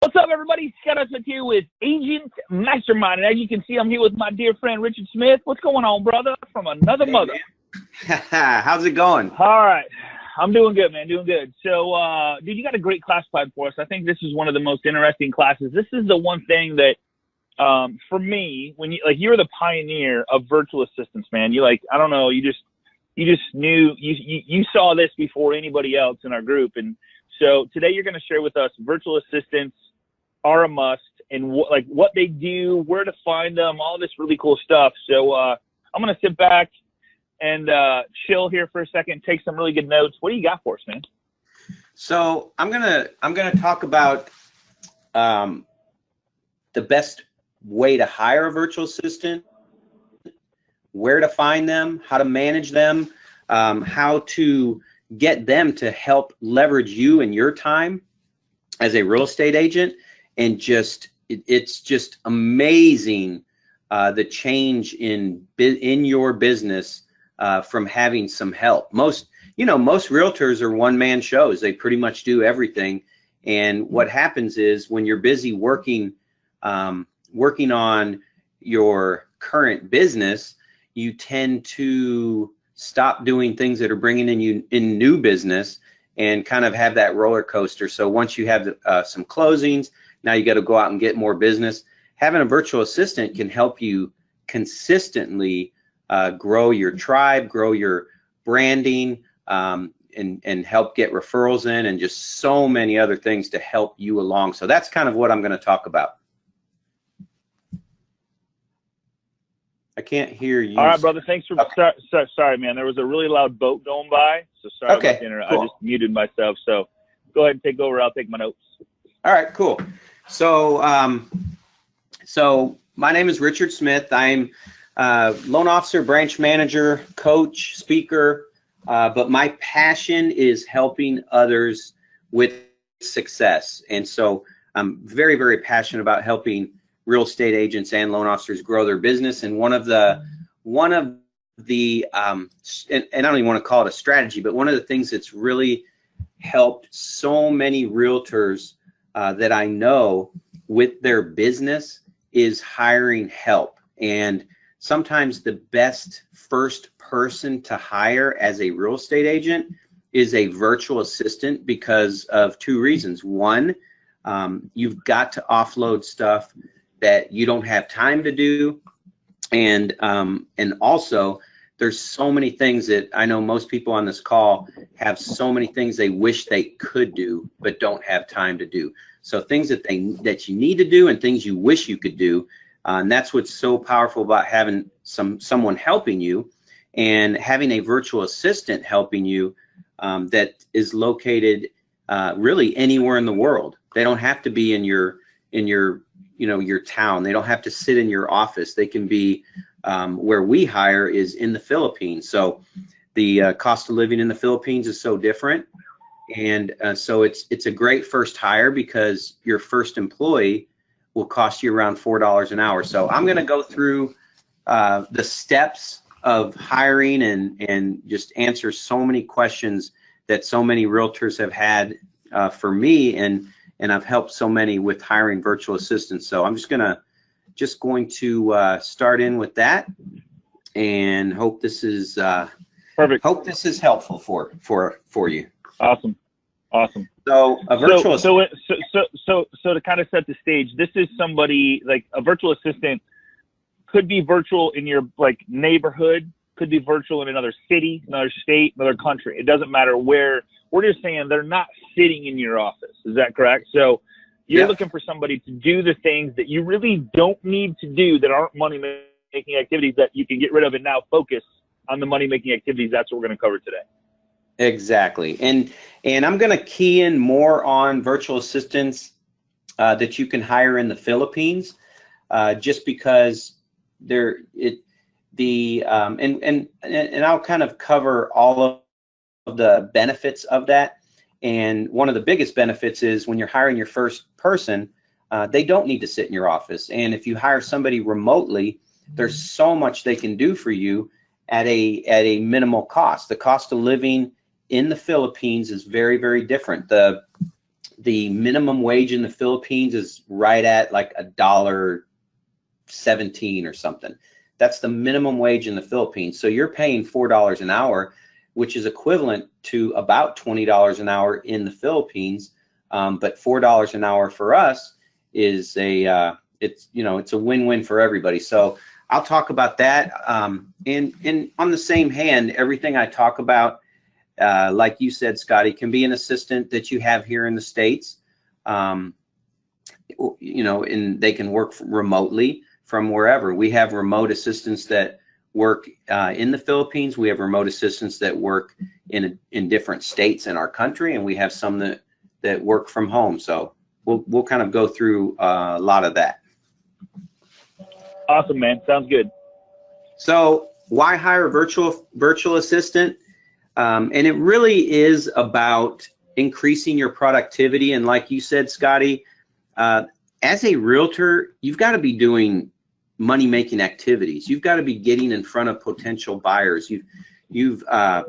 What's up, everybody? Scott Smith here with Agent Mastermind. And as you can see, I'm here with my dear friend, Richard Smith. What's going on, brother? From another mother. How's it going? All right. I'm doing good, man. Doing good. So, dude, you got a great class planned for us. I think this is one of the most interesting classes. This is the one thing that, for me, when you're the pioneer of virtual assistants, man. I don't know, you just knew, you saw this before anybody else in our group. And so today you're going to share with us virtual assistants are a must, and what they do, where to find them, all this really cool stuff. So I'm going to sit back and chill here for a second, take some really good notes. What do you got for us, man? So I'm gonna talk about the best way to hire a virtual assistant, where to find them, how to manage them, how to get them to help leverage you and your time as a real estate agent. And it's just amazing the change in your business from having some help. Most realtors are one-man shows. They pretty much do everything. And what happens is when you're busy working on your current business, you tend to stop doing things that are bringing in new business and kind of have that roller coaster. So once you have some closings, now you got to go out and get more business. Having a virtual assistant can help you consistently grow your tribe, grow your branding, and help get referrals in, and just so many other things to help you along. So that's kind of what I'm going to talk about. I can't hear you. All right, brother. Thanks for. Okay. Sorry, man. There was a really loud boat going by, so sorry about the internet. Cool. I just muted myself. So go ahead and take over. I'll take my notes. All right, cool. So, my name is Richard Smith. I'm loan officer, branch manager, coach, speaker, but my passion is helping others with success. And so I'm very, very passionate about helping real estate agents and loan officers grow their business. And one of the and I don't even want to call it a strategy, but one of the things that's really helped so many realtors that I know with their business is hiring help. And sometimes the best first person to hire as a real estate agent is a virtual assistant because of two reasons. One, you've got to offload stuff that you don't have time to do, and also there's so many things that I know most people on this call have so many things they wish they could do but don't have time to do. So things that you need to do and things you wish you could do, and that's what's so powerful about having someone helping you and having a virtual assistant helping you that is located really anywhere in the world. They don't have to be in your town. They don't have to sit in your office. They can be where we hire is in the Philippines. So the cost of living in the Philippines is so different. And so it's a great first hire because your first employee will cost you around $4 an hour. So I'm going to go through the steps of hiring and just answer so many questions that so many realtors have had for me, and I've helped so many with hiring virtual assistants. So I'm just going to start in with that, and hope this is perfect. Hope this is helpful for you. Awesome. So a virtual so to kind of set the stage, this is somebody like a virtual assistant could be virtual in your neighborhood, could be virtual in another city, another state, another country. It doesn't matter where. We're just saying they're not sitting in your office. Is that correct? So you're looking for somebody to do the things that you really don't need to do that aren't money-making activities that you can get rid of and now focus on the money-making activities. That's what we're going to cover today. Exactly. And I'm going to key in more on virtual assistants that you can hire in the Philippines, just because and I'll kind of cover all of the benefits of that. And one of the biggest benefits is when you're hiring your first person, they don't need to sit in your office. And if you hire somebody remotely, there's so much they can do for you at a minimal cost. The cost of living in the Philippines is very, very different. The the minimum wage in the Philippines is right at like $1.17 or something. That's the minimum wage in the Philippines. So you're paying $4 an hour, which is equivalent to about $20 an hour in the Philippines. But $4 an hour for us is it's a win-win for everybody. So I'll talk about that. And on the same hand, everything I talk about, like you said, Scotty, can be an assistant that you have here in the States. And they can work remotely from wherever. We have remote assistants that work in the Philippines. We have remote assistants that work in different states in our country, and we have some that work from home. So we'll kind of go through a lot of that. Awesome, man. Sounds good. So why hire a virtual assistant? And it really is about increasing your productivity. And like you said, Scotty, as a realtor, you've got to be doing money-making activities. You've got to be getting in front of potential buyers. That's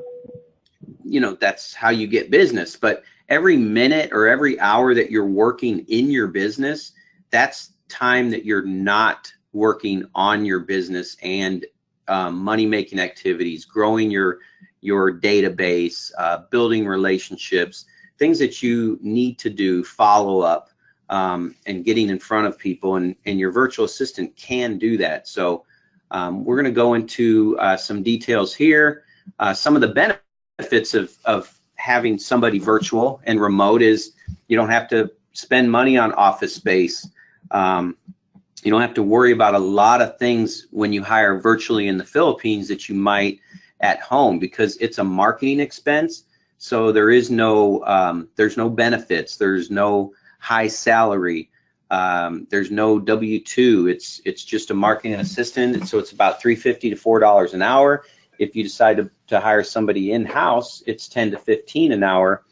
how you get business. But every minute or every hour that you're working in your business, that's time that you're not working on your business and money-making activities, growing your database, building relationships, things that you need to do, follow up, and getting in front of people, and your virtual assistant can do that. So we're going to go into some details here. Some of the benefits of having somebody virtual and remote is you don't have to spend money on office space. You don't have to worry about a lot of things when you hire virtually in the Philippines that you might at home, because it's a marketing expense. So there's no benefits. There's no high salary. There's no W-2. It's just a marketing assistant. So it's about $3.50 to $4 an hour. If you decide to hire somebody in-house, it's $10 to $15 an hour.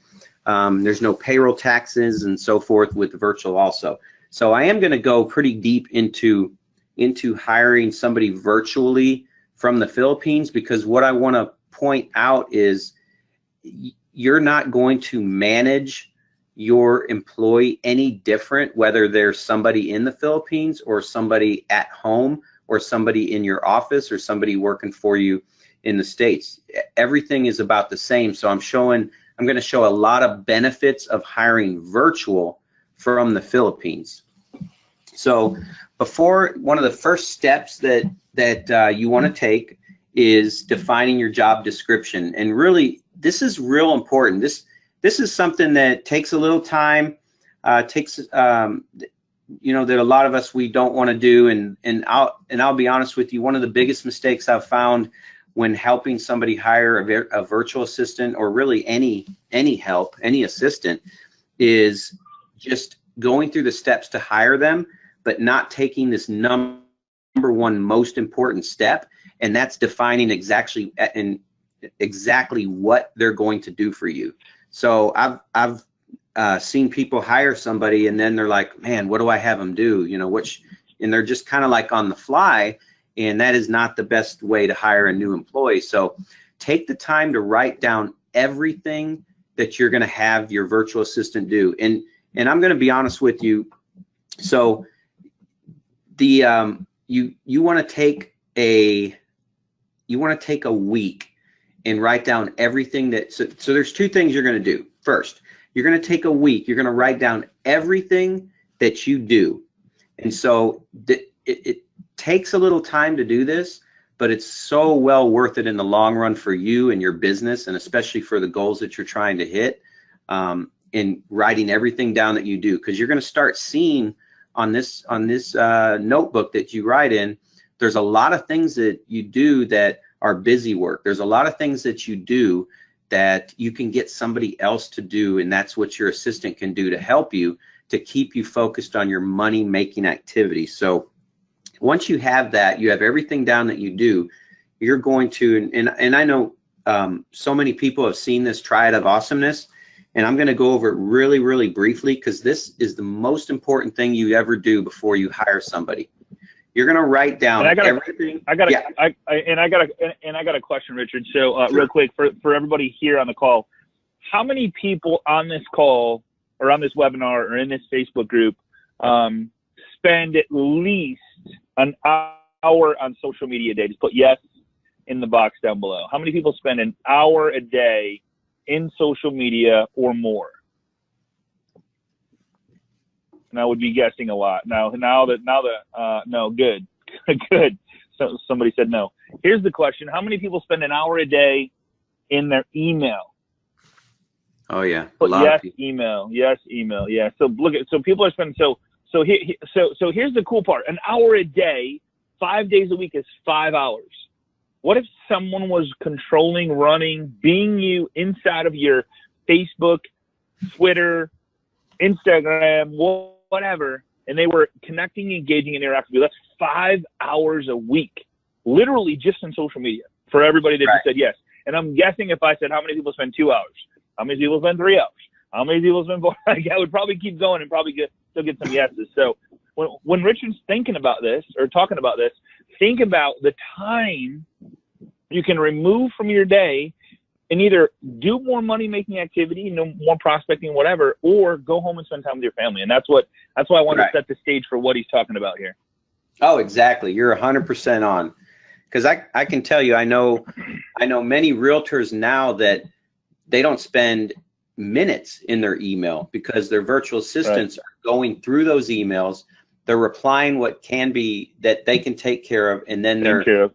There's no payroll taxes and so forth with the virtual also. So I am going to go pretty deep into hiring somebody virtually from the Philippines, because what I want to point out is you're not going to manage your employee any different whether there's somebody in the Philippines or somebody at home or somebody in your office or somebody working for you in the States. Everything is about the same. So I'm going to show a lot of benefits of hiring virtual from the Philippines. So one of the first steps that you want to take is defining your job description. And really, this is real important. This is something that takes a little time, that a lot of us, we don't want to do. And I'll be honest with you, one of the biggest mistakes I've found when helping somebody hire a virtual assistant, or really any help, any assistant, is just going through the steps to hire them, but not taking this number one most important step, and that's defining exactly what they're going to do for you. So I've seen people hire somebody and then they're like, man, what do I have them do? And they're just kind of like on the fly, and that is not the best way to hire a new employee. So take the time to write down everything that you're going to have your virtual assistant do. And I'm going to be honest with you. So you want to take a week and write down everything so there's two things you're going to do. First, you're going to take a week. You're going to write down everything that you do. And so it takes a little time to do this, but it's so well worth it in the long run for you and your business, and especially for the goals that you're trying to hit, in writing everything down that you do, because you're going to start seeing on this notebook that you write in, there's a lot of things that you do that are busy work. There's a lot of things that you do that you can get somebody else to do, and that's what your assistant can do to help you, to keep you focused on your money-making activities. So once you have that, you have everything down that you do, you're going to, and I know so many people have seen this triad of awesomeness, and I'm going to go over it really, really briefly, because this is the most important thing you ever do before you hire somebody. You're going to write down everything. I got a question, Richard. So Sure. Real quick for everybody here on the call, how many people on this call or on this webinar or in this Facebook group, spend at least an hour on social media a day? Just put yes in the box down below. How many people spend an hour a day in social media or more? And I would be guessing a lot. No, good. Good. So somebody said no. Here's the question. How many people spend an hour a day in their email? Oh yeah. Put yes, email. Yes, email. Yeah. So look at, so people are spending, so here's the cool part. An hour a day, 5 days a week is 5 hours. What if someone was controlling, running, being you inside of your Facebook, Twitter, Instagram, whatever, and they were connecting, engaging, and interacting with you? That's 5 hours a week, literally just in social media for everybody that just said yes. And I'm guessing if I said how many people spend 2 hours, how many people spend 3 hours, how many people spend 4, I would probably keep going and probably still get some yeses. So when Richard's thinking about this or talking about this, think about the time you can remove from your day and either do more money-making activity, more prospecting, whatever, or go home and spend time with your family. And that's why I wanted to set the stage for what he's talking about here. Oh, exactly. You're 100% on. Because I can tell you, I know many realtors now that they don't spend minutes in their email because their virtual assistants are going through those emails. They're replying what can be that they can take care of, and then they're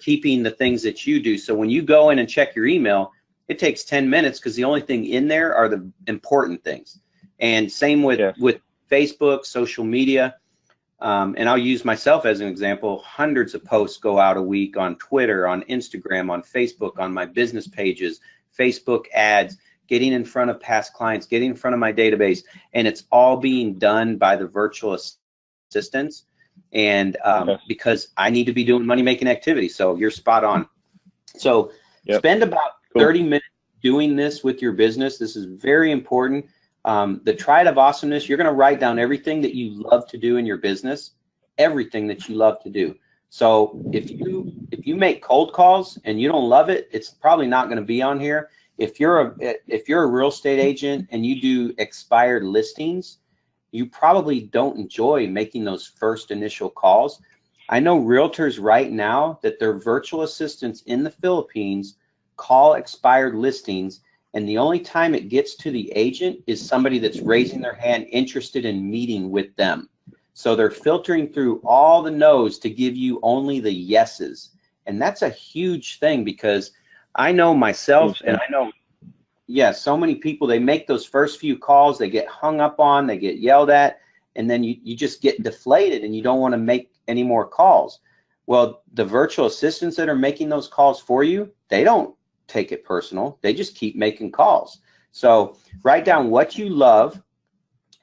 keeping the things that you do. So when you go in and check your email, it takes 10 minutes because the only thing in there are the important things. And same with Facebook, social media. And I'll use myself as an example. Hundreds of posts go out a week on Twitter, on Instagram, on Facebook, on my business pages, Facebook ads, getting in front of past clients, getting in front of my database. And it's all being done by the virtual assistants. And because I need to be doing money-making activities. So you're spot on. So spend about 30 minutes doing this with your business. This is very important. The Triad of Awesomeness, you're going to write down everything that you love to do in your business, everything that you love to do. So if you make cold calls and you don't love it, it's probably not going to be on here. If you're a real estate agent and you do expired listings, you probably don't enjoy making those first initial calls. I know realtors right now that their virtual assistants in the Philippines call expired listings, and the only time it gets to the agent is somebody that's raising their hand interested in meeting with them. So they're filtering through all the no's to give you only the yeses. And that's a huge thing, because I know myself, and I know, so many people, they make those first few calls, they get hung up on, they get yelled at, and then you just get deflated and you don't want to make any more calls. Well, the virtual assistants that are making those calls for you, they don't take it personal. They just keep making calls. So write down what you love,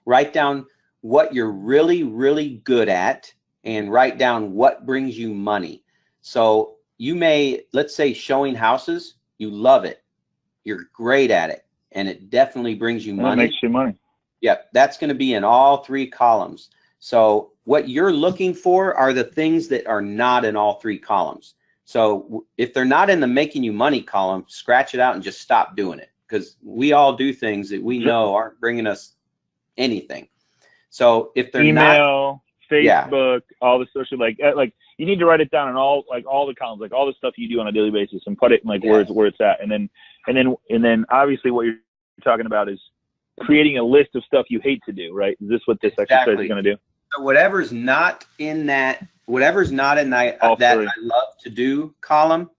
write down what you're really, really good at, and write down what brings you money. So you may, let's say, showing houses, you love it. You're great at it, and it definitely brings you money. It makes you money. Yep, that's going to be in all 3 columns. So what you're looking for are the things that are not in all 3 columns. So if they're not in the making you money column, scratch it out and just stop doing it, because we all do things that we know aren't bringing us anything. So if they're email, Facebook, all the social, like you need to write it down in all the columns, like all the stuff you do on a daily basis, and put it in where it's at. And then obviously what you're talking about is creating a list of stuff you hate to do, right? Is this what this exercise is going to do? So whatever's not in that I love to do column,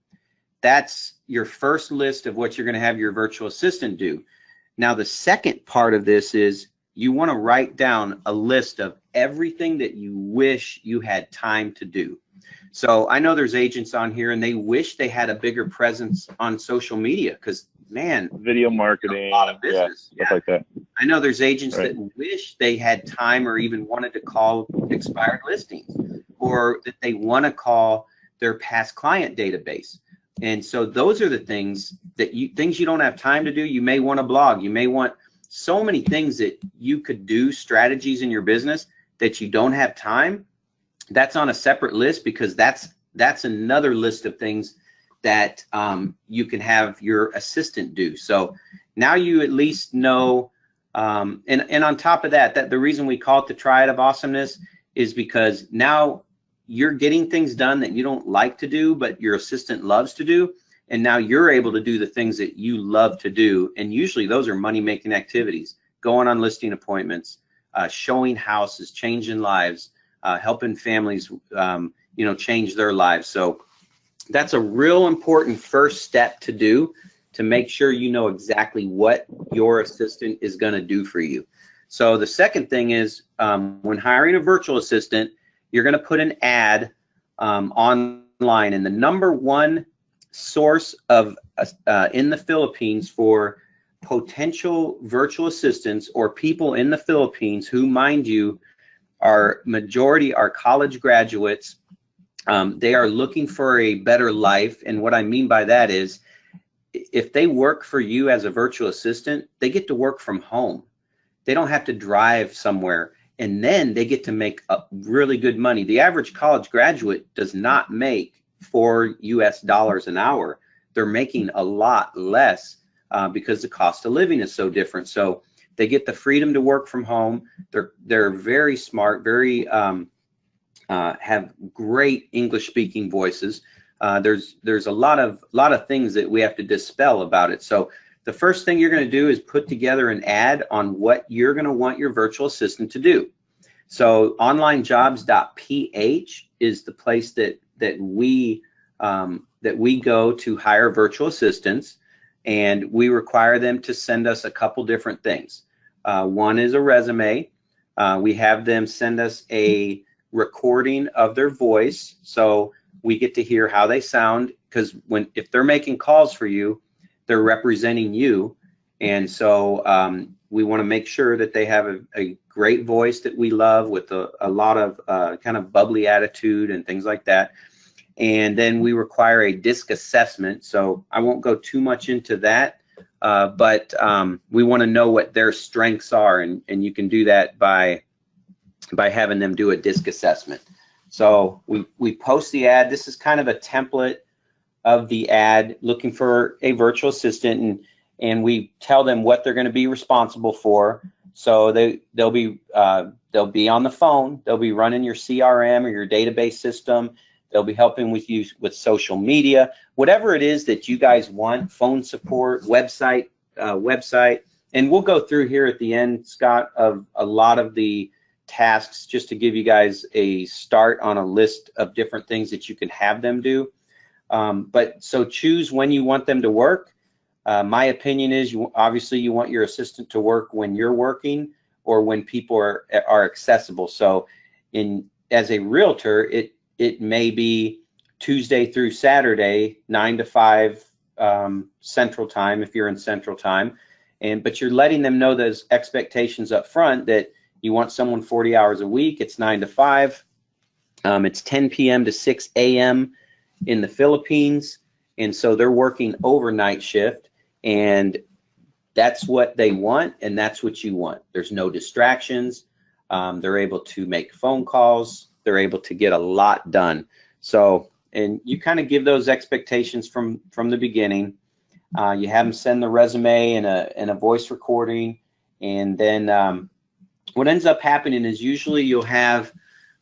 that's your first list of what you're going to have your virtual assistant do. Now, the second part of this is you want to write down a list of everything that you wish you had time to do. So I know there's agents on here and they wish they had a bigger presence on social media, because man, video marketing, a lot of business, stuff like that. I know there's agents that wish they had time or even wanted to call expired listings, or that they want to call their past client database. And so those are the things you don't have time to do. You may want to blog. You may want so many things that you could do, strategies in your business that you don't have time. That's on a separate list, because that's another list of things that you can have your assistant do. So now you at least know And on top of that, the reason we call it the triad of awesomeness is because now you're getting things done that you don't like to do, but your assistant loves to do. And now you're able to do the things that you love to do. And usually those are money-making activities, going on listing appointments, showing houses, changing lives, helping families, change their lives. So that's a real important first step to do, to make sure you know exactly what your assistant is going to do for you. So the second thing is, when hiring a virtual assistant, you're going to put an ad online, and the number one source of in the Philippines for potential virtual assistants, or people in the Philippines who, mind you, majority are college graduates. They are looking for a better life, and what I mean by that is, if they work for you as a virtual assistant, they get to work from home. They don't have to drive somewhere, and then they get to make really good money. The average college graduate does not make $4 an hour. They're making a lot less because the cost of living is so different. So they get the freedom to work from home. They're very smart, very have great English speaking voices. There's a lot of things that we have to dispel about it. So the first thing you're going to do is put together an ad on what you're going to want your virtual assistant to do. So onlinejobs.ph is the place that we go to hire virtual assistants, and we require them to send us a couple different things. One is a resume. We have them send us a recording of their voice, so we get to hear how they sound, because if they're making calls for you, they're representing you, and so we want to make sure that they have a great voice that we love, with a lot of kind of bubbly attitude and things like that. And then we require a DISC assessment, so I won't go too much into that, but we want to know what their strengths are, and you can do that by having them do a DISC assessment. So we post the ad. This is kind of a template of the ad, looking for a virtual assistant, and we tell them what they're going to be responsible for. So they'll be on the phone. They'll be running your CRM or your database system. They'll be helping with you with social media, whatever it is that you guys want, phone support, website, and we'll go through here at the end, Scott, of a lot of the tasks, just to give you guys a start on a list of different things that you can have them do. But so choose when you want them to work. My opinion is, obviously you want your assistant to work when you're working, or when people are accessible. So as a realtor, it may be Tuesday through Saturday, 9 to 5 Central Time, if you're in Central Time, but you're letting them know those expectations up front, that you want someone 40 hours a week. It's 9 to 5. It's 10 p.m. to 6 a.m. in the Philippines, and so they're working overnight shift, and that's what they want, and that's what you want. There's no distractions. They're able to make phone calls. They're able to get a lot done. So, and you kind of give those expectations from the beginning. You have them send the resume and a voice recording, and then what ends up happening is, usually you'll have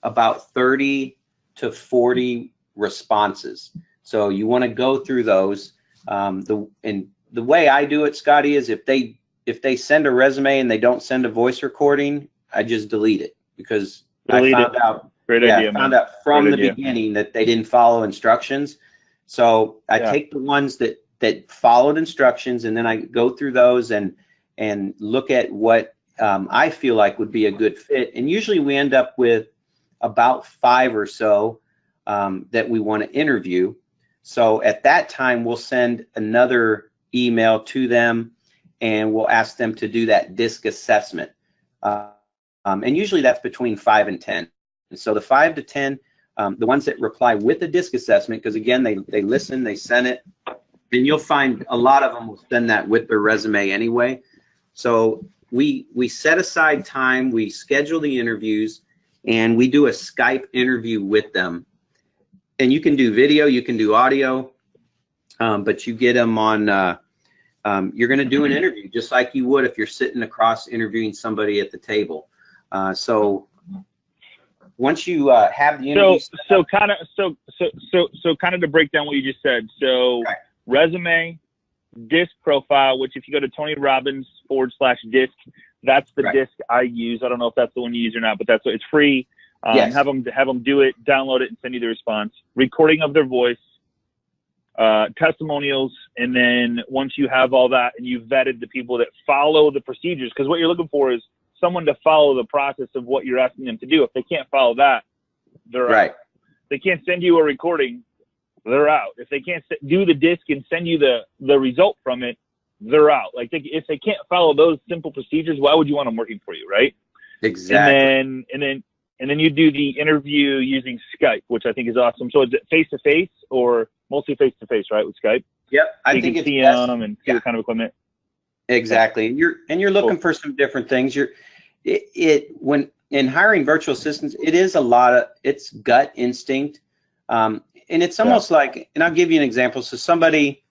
about 30 to 40 responses. So you want to go through those. The way I do it, Scotty, is if they send a resume and they don't send a voice recording, I just delete it, because I found out from the beginning that they didn't follow instructions. So I take the ones that followed instructions, and then I go through those and look at what I feel like would be a good fit. And usually we end up with about 5 or so that we want to interview. So at that time, we'll send another email to them, and we'll ask them to do that DISC assessment. And usually that's between 5 and 10. And so the 5 to 10, the ones that reply with the DISC assessment, because again, they listen, they send it, and you'll find a lot of them will send that with their resume anyway. So we set aside time, we schedule the interviews, and we do a Skype interview with them. And you can do video, you can do audio, but you get them on you're going to do an interview just like you would if you're sitting across interviewing somebody at the table. So once you have the interview, so kind of to break down what you just said. So right. Resume, disc profile, which if you go to Tony Robbins /disc, that's the right. disc I use. I don't know if that's the one you use or not, but it's free. Yes. Have them do it, download it, and send you the response. Recording of their voice, testimonials, and then once you have all that and you've vetted the people that follow the procedures, because what you're looking for is someone to follow the process of what you're asking them to do. If they can't follow that, they're right. out. If they can't send you a recording, they're out. If they can't do the disc and send you the result from it, they're out. Like if they can't follow those simple procedures, why would you want them working for you, right? Exactly. And then you do the interview using Skype, which I think is awesome. So is it face-to-face or mostly face-to-face, right, with Skype? Yep. So you can see them and see what kind of equipment. Exactly. And you're looking for some different things. When in hiring virtual assistants, it is it's gut instinct. And it's almost like, and I'll give you an example. So somebody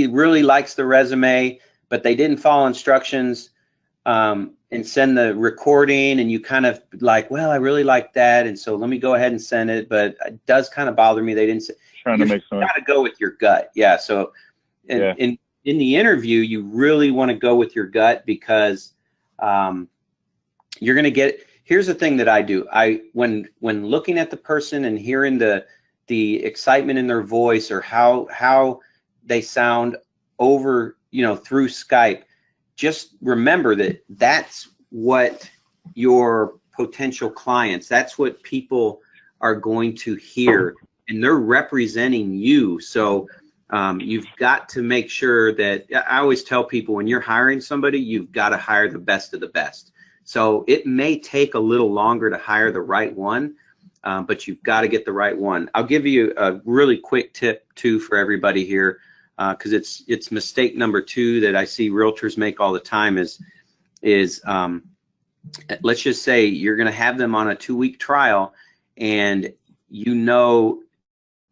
really likes the resume, but they didn't follow instructions and send the recording, and you kind of like, well, I really like that, and so let me go ahead and send it, but it does kind of bother me they didn't send. You got to go with your gut. Yeah. So in the interview, you really want to go with your gut, because you're going to get. Here's the thing that I do. When looking at the person and hearing the excitement in their voice, or how they sound over, through Skype, just remember that that's what your potential clients, that's what people are going to hear, and they're representing you. So you've got to make sure that, I always tell people, when you're hiring somebody, you've got to hire the best of the best. So it may take a little longer to hire the right one, but you've got to get the right one. I'll give you a really quick tip too for everybody here, because it's mistake number 2 that I see realtors make all the time is let's just say you're going to have them on a 2-week trial, and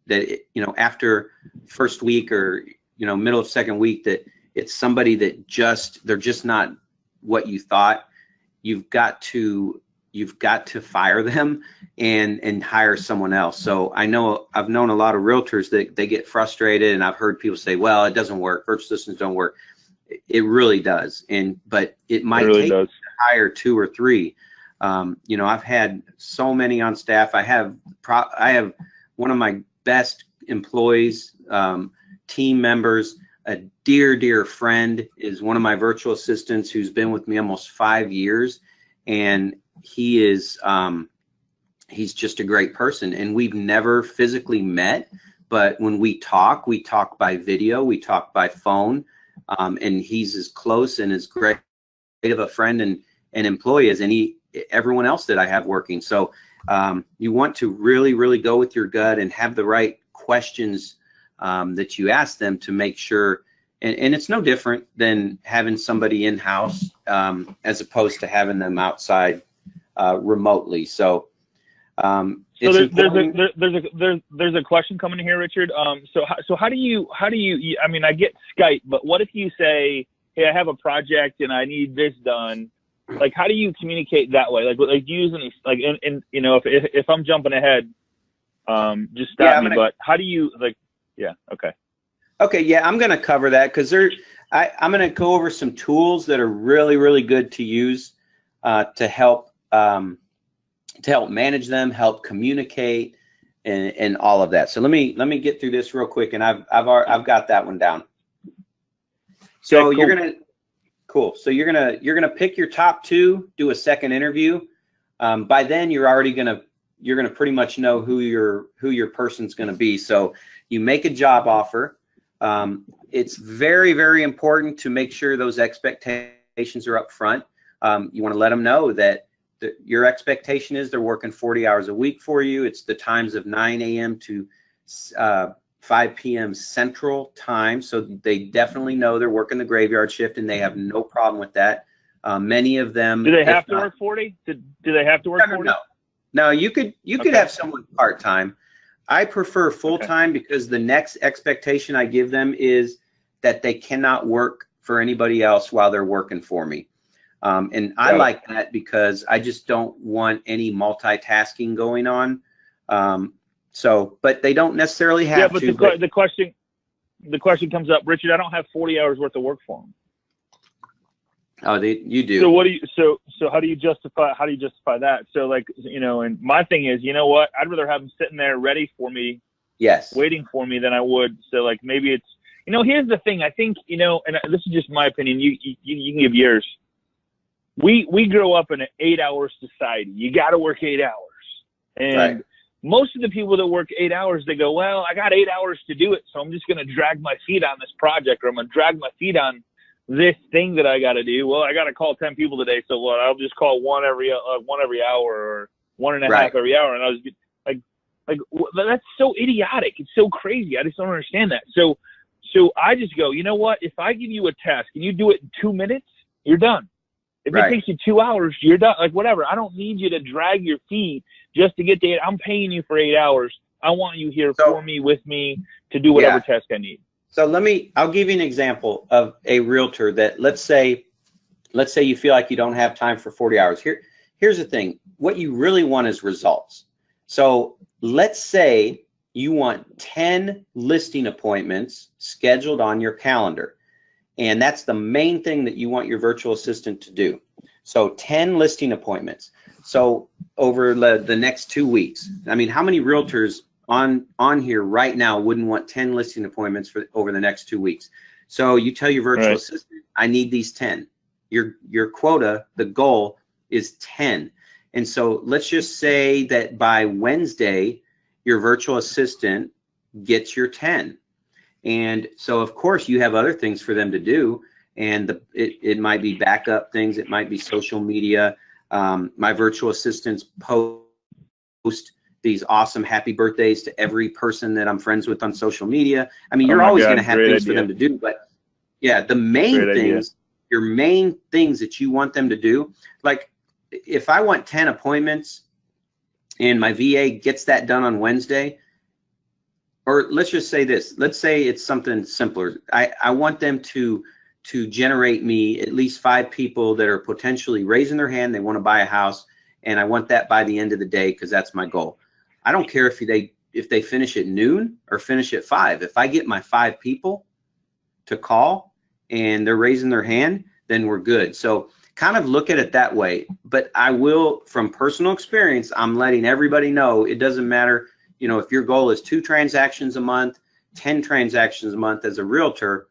that after first week or middle of second week that it's somebody that they're just not what you thought. You've got to fire them and hire someone else. So I've known a lot of realtors that they get frustrated, and I've heard people say, well, it doesn't work, virtual assistants don't work. It really does. But it might take to hire 2 or 3. I've had so many on staff. I have one of my best employees, team members, a dear friend is one of my virtual assistants who's been with me almost 5 years, and he's just a great person, and we've never physically met, but when we talk by video, we talk by phone, and he's as close and as great of a friend and employee as everyone else that I have working. So you want to really go with your gut and have the right questions that you ask them to make sure. And it's no different than having somebody in-house as opposed to having them outside remotely. So there's a question coming in here, Richard. So how do you? I mean, I get Skype, but what if you say, hey, I have a project and I need this done? Like, how do you communicate that way? Like using if I'm jumping ahead, just stop me. But how do you Yeah. Okay. Okay, yeah, I'm going to cover that because I'm going to go over some tools that are really good to use to help manage them, help communicate, and all of that. So let me get through this real quick, and I've got that one down. So you're gonna pick your top 2, do a second interview. By then you're gonna pretty much know who your person's gonna be. So you make a job offer. It's very important to make sure those expectations are up front. You want to let them know that your expectation is they're working 40 hours a week for you. It's the times of 9 a.m. to 5 p.m. Central Time. So they definitely know they're working the graveyard shift, and they have no problem with that. Many of them. Do they have to work 40? Do they have to work 40? No, you could have someone part-time. I prefer full-time because the next expectation I give them is that they cannot work for anybody else while they're working for me. And I like that because I just don't want any multitasking going on. But they don't necessarily have to. But the question comes up, Richard, I don't have 40 hours worth of work for them. Oh, you do. So how do you justify that? So, like, and my thing is, you know what? I'd rather have them sitting there ready for me, waiting for me, than I would. So, like, maybe it's, here's the thing. I think, and this is just my opinion. You can give yours. We grow up in an 8-hour society. You got to work 8 hours, and most of the people that work 8 hours, they go, well, I got 8 hours to do it, so I'm just going to drag my feet on this project, or I'm going to drag my feet on this thing that I got to do. Well, I got to call 10 people today, so what? I'll just call one every hour, or 1.5 every hour. And I was like, that's so idiotic. It's so crazy. I just don't understand that. So I just go, you know what? If I give you a task and you do it in 2 minutes, you're done. If it takes you 2 hours, you're done. Like, whatever. I don't need you to drag your feet just to get to it. I'm paying you for 8 hours. I want you here for me, with me, to do whatever task I need. So I'll give you an example of a realtor that, let's say you feel like you don't have time for 40 hours. Here's the thing. What you really want is results. So let's say you want 10 listing appointments scheduled on your calendar. And that's the main thing that you want your virtual assistant to do. So 10 listing appointments. So over the next 2 weeks, I mean, how many realtors on here right now wouldn't want 10 listing appointments for over the next 2 weeks? So you tell your virtual assistant, I need these 10. Your quota, the goal is 10. And so let's just say that by Wednesday, your virtual assistant gets your 10. And so, of course, you have other things for them to do. And it might be backup things. It might be social media. My virtual assistants post these awesome happy birthdays to every person that I'm friends with on social media. I mean, you're always going to have things for them to do. But, yeah, the main things, your main things that you want them to do, like if I want 10 appointments and my VA gets that done on Wednesday, or let's just say this, let's say it's something simpler. I want them to generate me at least 5 people that are potentially raising their hand, they want to buy a house, and I want that by the end of the day because that's my goal. I don't care if they finish at noon or finish at 5. If I get my 5 people to call and they're raising their hand, then we're good. So kind of look at it that way. But I will, from personal experience, I'm letting everybody know it doesn't matter. If your goal is 2 transactions a month, 10 transactions a month as a realtor,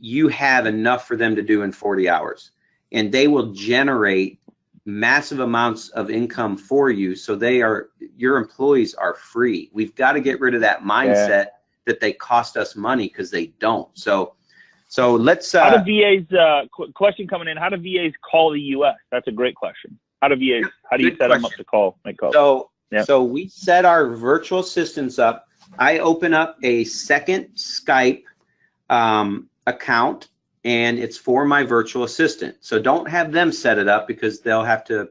you have enough for them to do in 40 hours. And they will generate massive amounts of income for you. So your employees are free. We've got to get rid of that mindset that they cost us money, because they don't. So let's how do VAs question coming in, how do VAs call the US? That's a great question. How do you set them up to make calls? So we set our virtual assistants up. I open up a second Skype account, and it's for my virtual assistant. So don't have them set it up, because they'll have to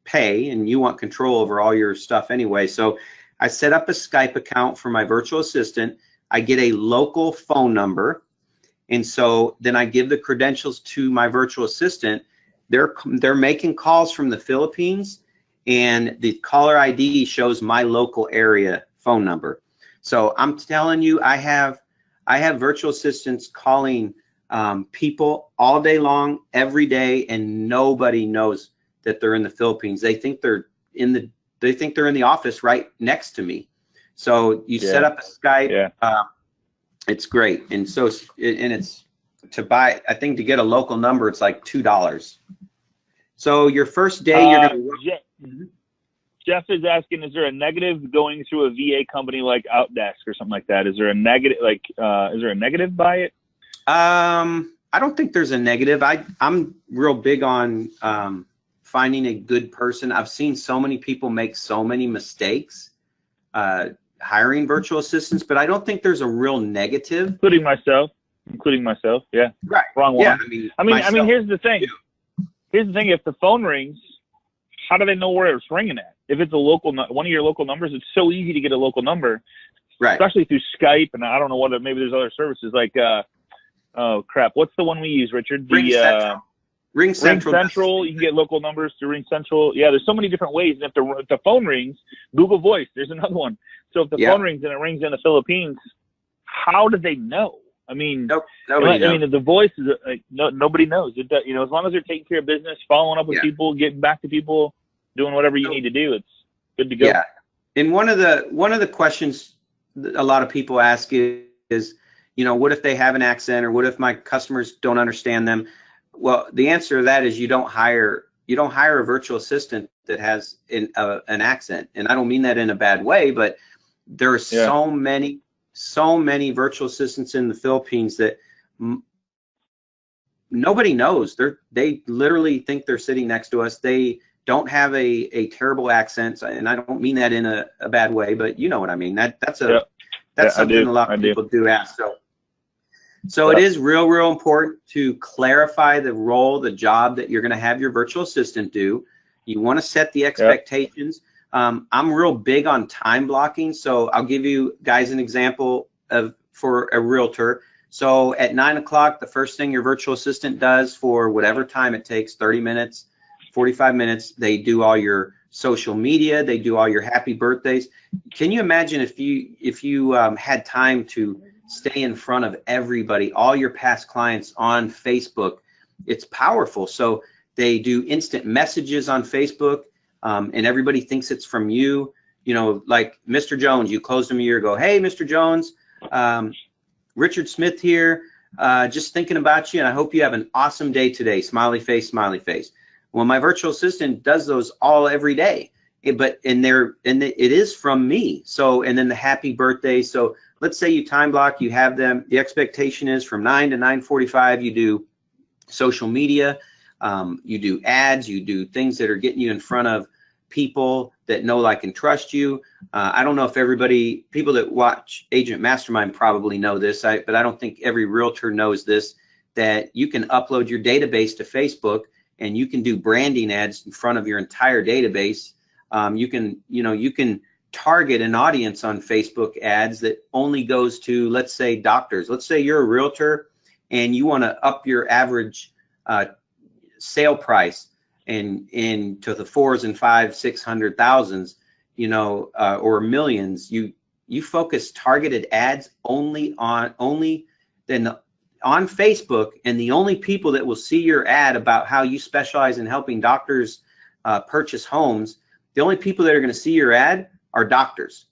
pay, and you want control over all your stuff anyway. So I set up a Skype account for my virtual assistant. I get a local phone number, and so then I give the credentials to my virtual assistant. They're making calls from the Philippines, and the caller ID shows my local area phone number. So I'm telling you, I have virtual assistants calling people all day long, every day, and nobody knows that they're in the Philippines. They think they're in the office right next to me. So you set up a Skype. It's great. And so it's to buy, I think, to get a local number, it's like $2. So your first day, you're going to. Jeff is asking, is there a negative going through a VA company like Outdesk or something like that? Is there a negative, is there a negative by it? I don't think there's a negative. I'm real big on finding a good person. I've seen so many people make so many mistakes hiring virtual assistants, but I don't think there's a real negative. Including myself. Yeah. Right. Wrong one. Yeah. I mean, here's the thing. If the phone rings, how do they know where it's ringing at? If it's one of your local numbers, it's so easy to get a local number, right? Especially through Skype, and I don't know maybe there's other services like Oh crap! What's the one we use, Richard? Ring Central. Ring Ring Central. Central. You can get local numbers to Ring Central. Yeah, there's so many different ways. And if the phone rings, Google Voice. There's another one. So if the phone rings and it rings in the Philippines, how do they know? I mean, nobody knows. I mean, the voice is like nobody knows. It, you know, as long as they're taking care of business, following up with people, getting back to people, doing whatever you need to do, it's good to go. Yeah. And one of the questions that a lot of people ask is, you know, what if they have an accent, or what if my customers don't understand them? Well, the answer to that is you don't hire a virtual assistant that has an accent. And I don't mean that in a bad way, but there are so many virtual assistants in the Philippines that nobody knows. They literally think they're sitting next to us. They don't have a terrible accent, and I don't mean that in a bad way, but you know what I mean. That's something a lot of people do ask. So it is real important to clarify the role, the job that you're going to have your virtual assistant do. You want to set the expectations. I'm real big on time blocking, so I'll give you guys an example for a realtor. So at 9 o'clock, the first thing your virtual assistant does for whatever time it takes, 30 minutes, 45 minutes, they do all your social media, they do all your happy birthdays. Can you imagine if you had time to stay in front of everybody, all your past clients on Facebook? It's powerful. So they do instant messages on Facebook, and everybody thinks it's from you. You know, like Mr. Jones, you closed him a year ago. Hey, Mr. Jones, Richard Smith here, just thinking about you, and I hope you have an awesome day today. Smiley face, smiley face. Well, my virtual assistant does those every day, it is from me. So, and then the happy birthday. So let's say you time block, you have them, the expectation is from 9 to 9:45, you do social media, you do ads, you do things that are getting you in front of people that know, like, and trust you. I don't know if people that watch Agent Mastermind probably know this, but I don't think every realtor knows this, that you can upload your database to Facebook and you can do branding ads in front of your entire database. You can target an audience on Facebook ads that only goes to, let's say, doctors. Let's say you're a realtor and you want to up your average sale price and to the 4s and 500s, 600,000s, or millions. You focus targeted ads only on Facebook, and the only people that will see your ad about how you specialize in helping doctors purchase homes, the only people that are going to see your ad are doctors.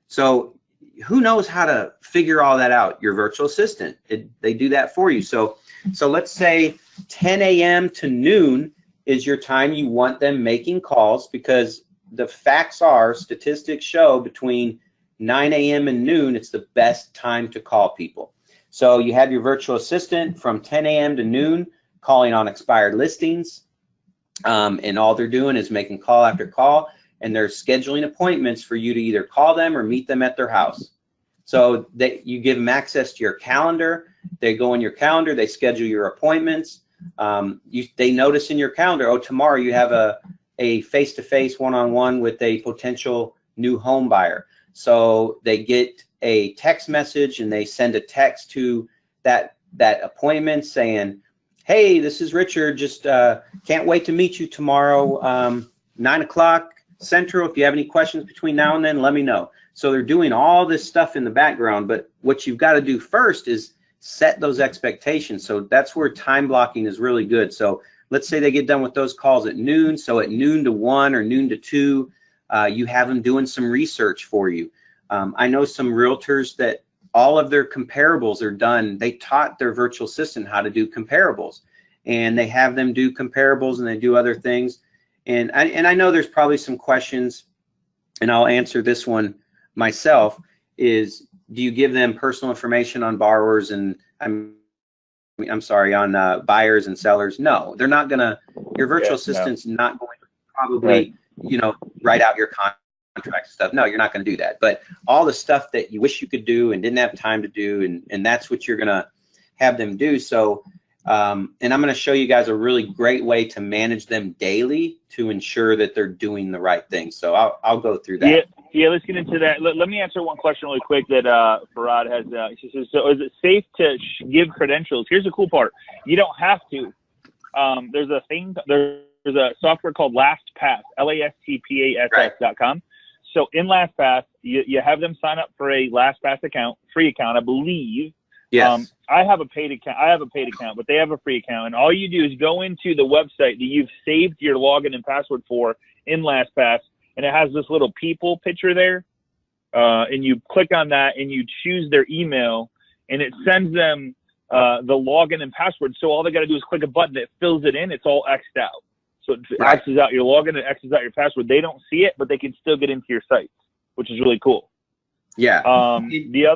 So who knows how to figure all that out? Your virtual assistant. They do that for you. So let's say 10 a.m. to noon is your time you want them making calls, because the facts are, statistics show, between 9 a.m. and noon, it's the best time to call people. So you have your virtual assistant from 10 a.m. to noon calling on expired listings, and all they're doing is making call after call, and they're scheduling appointments for you to either call them or meet them at their house. So you give them access to your calendar. They go in your calendar, they schedule your appointments. They notice in your calendar, oh, tomorrow you have a face-to-face one-on-one with a potential new home buyer. So they get a text message and they send a text to that appointment saying, hey, this is Richard, just can't wait to meet you tomorrow, 9 o'clock Central. If you have any questions between now and then, let me know. So they're doing all this stuff in the background, but what you've got to do first is set those expectations. So that's where time blocking is really good. So let's say they get done with those calls at noon. So at noon to 1 or noon to 2, you have them doing some research for you. I know some realtors that all of their comparables are done. They taught their virtual assistant how to do comparables, and they have them do comparables, and they do other things. And I know there's probably some questions, and I'll answer this one myself, is do you give them personal information on borrowers and on buyers and sellers? No, they're not gonna. Your virtual assistant's not going to probably, write out your contract stuff. No, you're not going to do that. But all the stuff that you wish you could do and didn't have time to do, and that's what you're going to have them do. So And I'm going to show you guys a really great way to manage them daily to ensure that they're doing the right thing. So I'll go through that. Yeah, let's get into that. Let me answer one question really quick that Farad has. She says, so is it safe to give credentials? Here's the cool part. You don't have to. There's a software called LastPass, LASTPASS.com. So in LastPass, you have them sign up for a LastPass account, free account, I believe. Yes. I have a paid account, but they have a free account. And all you do is go into the website that you've saved your login and password for in LastPass, and it has this little people picture there. And you click on that and you choose their email, and it sends them the login and password. So all they got to do is click a button. It fills it in. It's all X'd out. So it X's out your login and X's out your password. They don't see it, but they can still get into your sites, which is really cool. Yeah. The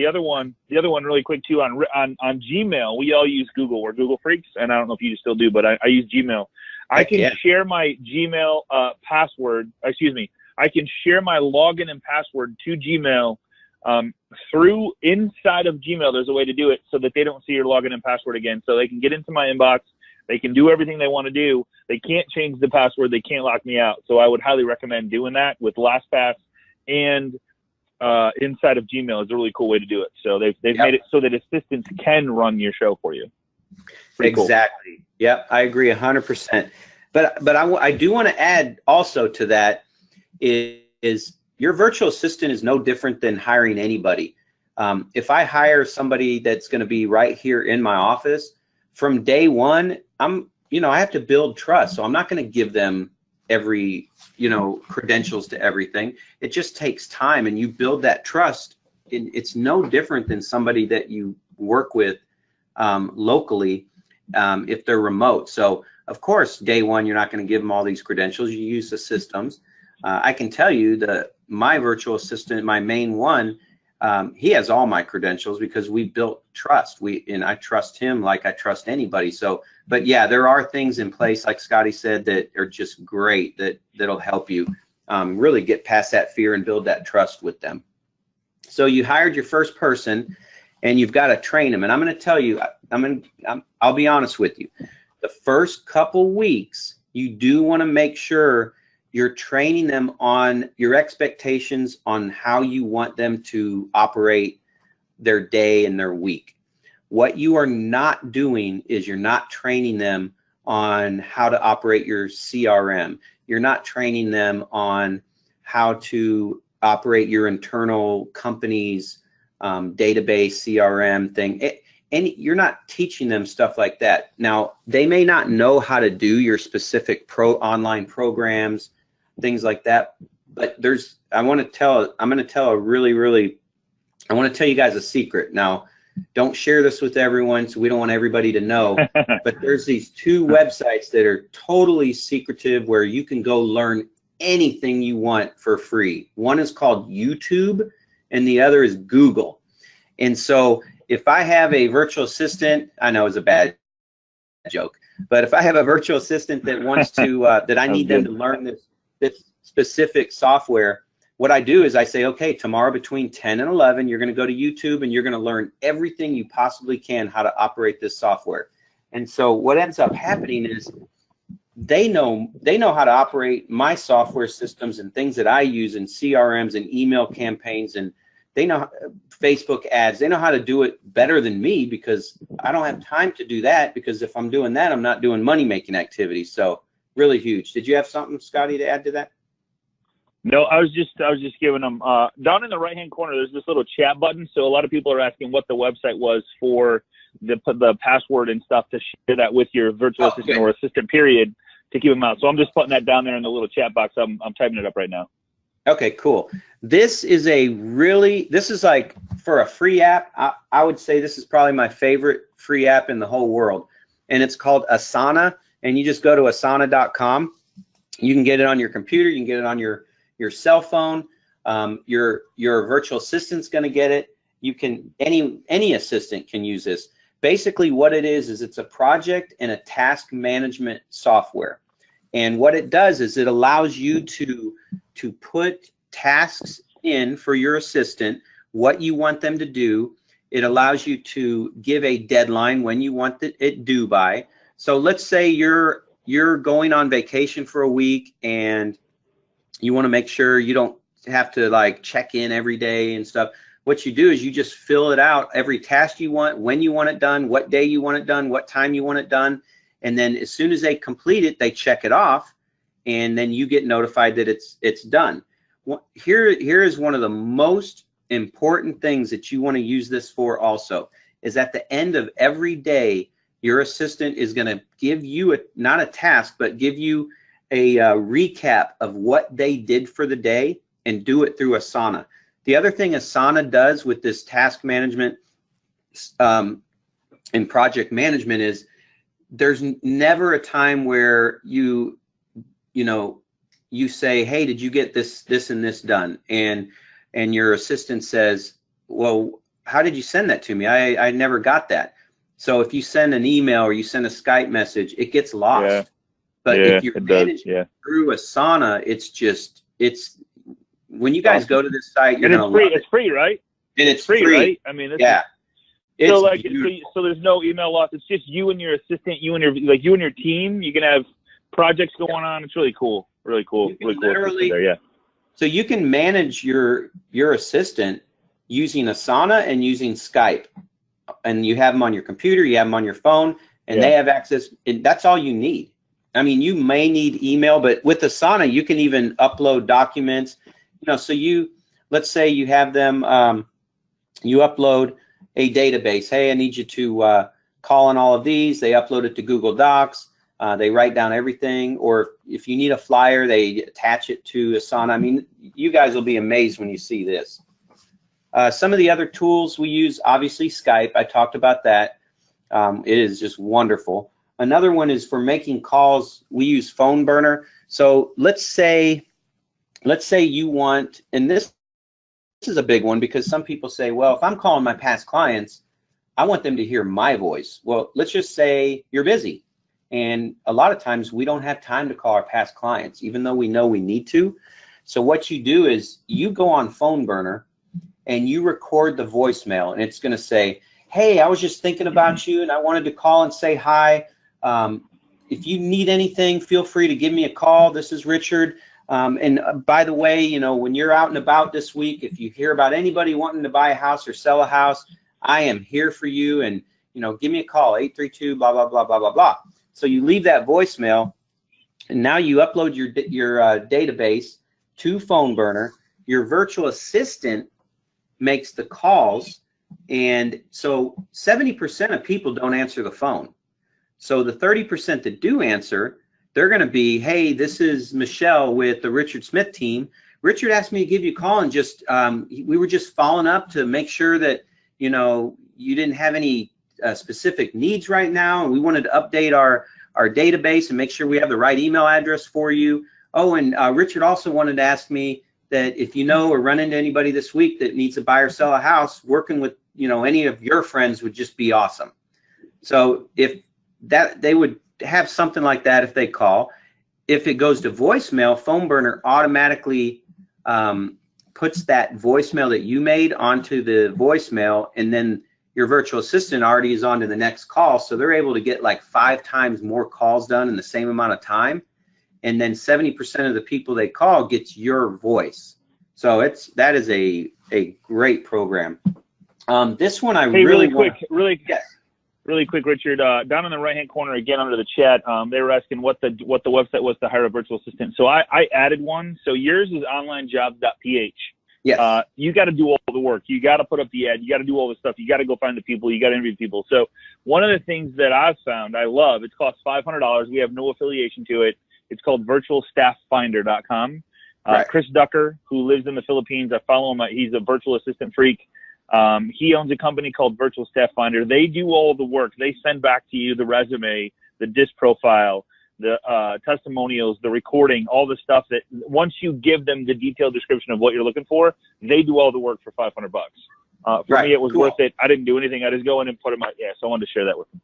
other one really quick too, on Gmail, we all use Google. We're Google freaks, and I don't know if you still do, but I use Gmail. I can share my Gmail password. I can share my login and password to Gmail through inside of Gmail. There's a way to do it so that they don't see your login and password again. So they can get into my inbox. They can do everything they want to do. They can't change the password. They can't lock me out. So I would highly recommend doing that with LastPass, and inside of Gmail is a really cool way to do it. So they've made it so that assistants can run your show for you. Pretty exactly. Cool. Yep, I agree 100%. But I do want to add also to that is your virtual assistant is no different than hiring anybody. If I hire somebody that's going to be right here in my office, from day one, I have to build trust. So I'm not going to give them every, credentials to everything. It just takes time, and you build that trust. It's no different than somebody that you work with locally if they're remote. So of course, day one, you're not going to give them all these credentials. You use the systems. I can tell you that my virtual assistant, my main one, he has all my credentials because we built trust. And I trust him like I trust anybody. So, but yeah, there are things in place, like Scotty said, that are just great, that'll help you really get past that fear and build that trust with them. So you hired your first person, and you've got to train them. And I'm going to tell you, I'll be honest with you. The first couple weeks, you do want to make sure you're training them on your expectations on how you want them to operate their day and their week. What you are not doing is you're not training them on how to operate your CRM. You're not training them on how to operate your internal company's database CRM thing. And you're not teaching them stuff like that. Now, they may not know how to do your specific online programs, things like that, but I want to tell you guys a secret. Now, don't share this with everyone, so we don't want everybody to know, but there's these two websites that are totally secretive where you can go learn anything you want for free. One is called YouTube, and the other is Google. And so if I have a virtual assistant, I know it's a bad joke, but if I have a virtual assistant that wants to, that I need them to learn this specific software, what I do is I say, okay, tomorrow between 10 and 11, you're going to go to YouTube and you're going to learn everything you possibly can how to operate this software. And so what ends up happening is they know how to operate my software systems and things that I use in CRMs and email campaigns, and they know Facebook ads. They know how to do it better than me because I don't have time to do that, because if I'm doing that, I'm not doing money-making activities. So really huge. Did you have something, Scotty, to add to that? No, I was just giving them down in the right-hand corner. There's this little chat button. So a lot of people are asking what the website was for the password and stuff to share that with your virtual assistant or assistant period to keep them out. So I'm just putting that down there in the little chat box. I'm typing it up right now. Okay, cool. This is like for a free app. I would say this is probably my favorite free app in the whole world, and it's called Asana. And you just go to asana.com. You can get it on your computer. You can get it on your cell phone. Your virtual assistant's going to get it. You can any assistant can use this. Basically, what it is it's a project and a task management software. And what it does is it allows you to put tasks in for your assistant, what you want them to do. It allows you to give a deadline when you want it due by. So let's say you're going on vacation for a week and you want to make sure you don't have to like check in every day and stuff. What you do is you just fill it out, every task you want, when you want it done, what day you want it done, what time you want it done. And then as soon as they complete it, they check it off, and then you get notified that it's done. Here is one of the most important things that you want to use this for also, is at the end of every day, your assistant is going to give you not a task, but give you a recap of what they did for the day, and do it through Asana. The other thing Asana does with this task management and project management is there's never a time where you say, hey, did you get this and this done? And your assistant says, well, how did you send that to me? I never got that. So if you send an email or you send a Skype message, it gets lost. Yeah. But if you're managing through Asana, it's when you guys go to this site, you're gonna love it. It's free, right? And it's free, right? I mean, so there's no email loss. It's just you and your assistant, you and your team. You can have projects going on. It's really cool. Really cool. Really cool. Literally, so you can manage your assistant using Asana and using Skype, and you have them on your computer, you have them on your phone, and they have access. And that's all you need. I mean, you may need email, but with Asana, you can even upload documents. So let's say you have them, you upload a database. Hey, I need you to call on all of these. They upload it to Google Docs. They write down everything. Or if you need a flyer, they attach it to Asana. I mean, you guys will be amazed when you see this. Some of the other tools we use, obviously Skype. I talked about that. It is just wonderful. Another one is for making calls. We use Phone Burner. So let's say you want, and this is a big one because some people say, well, if I'm calling my past clients, I want them to hear my voice. Well, let's just say you're busy. And a lot of times we don't have time to call our past clients, even though we know we need to. So what you do is you go on Phone Burner and you record the voicemail, and it's going to say, hey, I was just thinking about you and I wanted to call and say hi. If you need anything, feel free to give me a call. This is Richard. And by the way, when you're out and about this week, if you hear about anybody wanting to buy a house or sell a house, I am here for you. And, give me a call, 832, blah, blah, blah, blah, blah, blah. So you leave that voicemail, and now you upload your database to Phone Burner. Your virtual assistant makes the calls. And so 70% of people don't answer the phone. So the 30% that do answer, they're going to be, hey, this is Michelle with the Richard Smith team. Richard asked me to give you a call, and just we were just following up to make sure that you didn't have any specific needs right now, and we wanted to update our database and make sure we have the right email address for you. Oh, and Richard also wanted to ask me that if or run into anybody this week that needs to buy or sell a house, working with any of your friends would just be awesome. So if they would have something like that if they call. If it goes to voicemail, Phone Burner automatically puts that voicemail that you made onto the voicemail, and then your virtual assistant already is on to the next call. So they're able to get like 5 times more calls done in the same amount of time. And then 70% of the people they call gets your voice. So that is a great program. This one really quick, Richard. Down in the right-hand corner, again under the chat, they were asking what the website was to hire a virtual assistant. So I added one. So yours is onlinejobs.ph. Yes. You got to do all the work. You got to put up the ad. You got to do all the stuff. You got to go find the people. You got to interview people. So one of the things that I've found I love, it costs $500. We have no affiliation to it. It's called virtualstafffinder.com. Right. Chris Ducker, who lives in the Philippines, I follow him. He's a virtual assistant freak. He owns a company called Virtual Staff Finder. They do all the work. They send back to you the resume, the DISC profile, the testimonials, the recording, all the stuff that once you give them the detailed description of what you're looking for, they do all the work for $500. For me, it was worth it. I didn't do anything. I just go in and put in so I wanted to share that with them.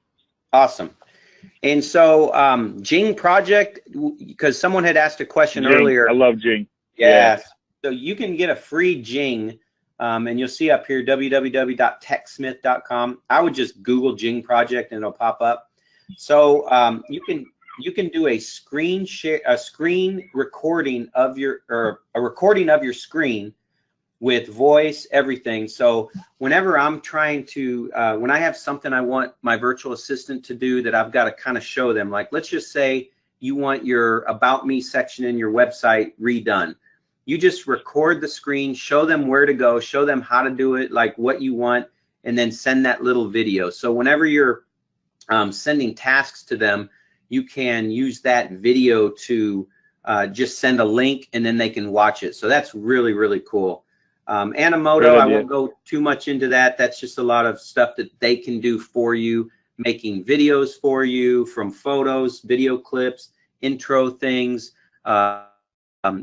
Awesome. And so Jing project, because someone had asked a question earlier. I love Jing. Yeah. So you can get a free Jing And you'll see up here www.techsmith.com. I would just Google Jing Project and it'll pop up. So you can do a screen recording of your, or a recording of your screen with voice, everything. So whenever I'm trying to, when I have something I want my virtual assistant to do that I've got to kind of show them, like let's just say you want your About Me section in your website redone. You just record the screen, show them where to go, show them how to do it, like what you want, and then send that little video. So whenever you're sending tasks to them, you can use that video to just send a link and then they can watch it. So that's really, really cool. Animoto, I won't go too much into that. That's just a lot of stuff that they can do for you, making videos for you from photos, video clips, intro things,